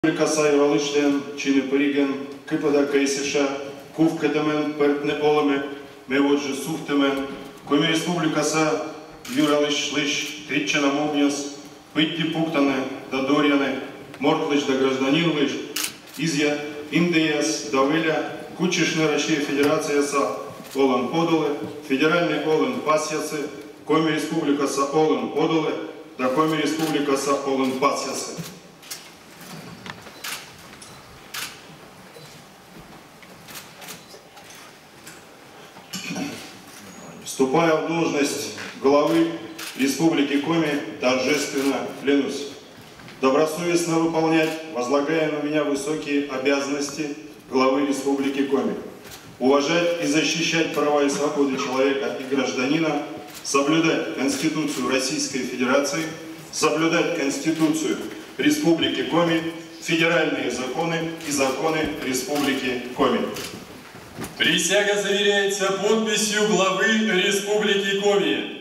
Kasay Ralışten, Çin'i Perigen, Kıpada Kayseşa, Kuf Kedemen, Pertne Oleme, Mevodje Suftemen, Komi Республикаса Юралыш Лыш, Тритчана Мобнес, Пытти Пуктане, Дадорьяне, Мортлыш да Гражданин Лыш, Изя, Индеяс, Давыля, Кучишна Россия Федерацияса, Олан Подоле, Федеральный Олан Пасьясы, Коми Республикаса Олан Подоле, да Коми Республикаса Олан Пасьясы. Вступая в должность главы Республики Коми, торжественно клянусь добросовестно выполнять возлагаемые на меня высокие обязанности главы Республики Коми, уважать и защищать права и свободы человека и гражданина, соблюдать Конституцию Российской Федерации, соблюдать Конституцию Республики Коми, федеральные законы и законы Республики Коми. Присяга заверяется подписью главы Республики Коми.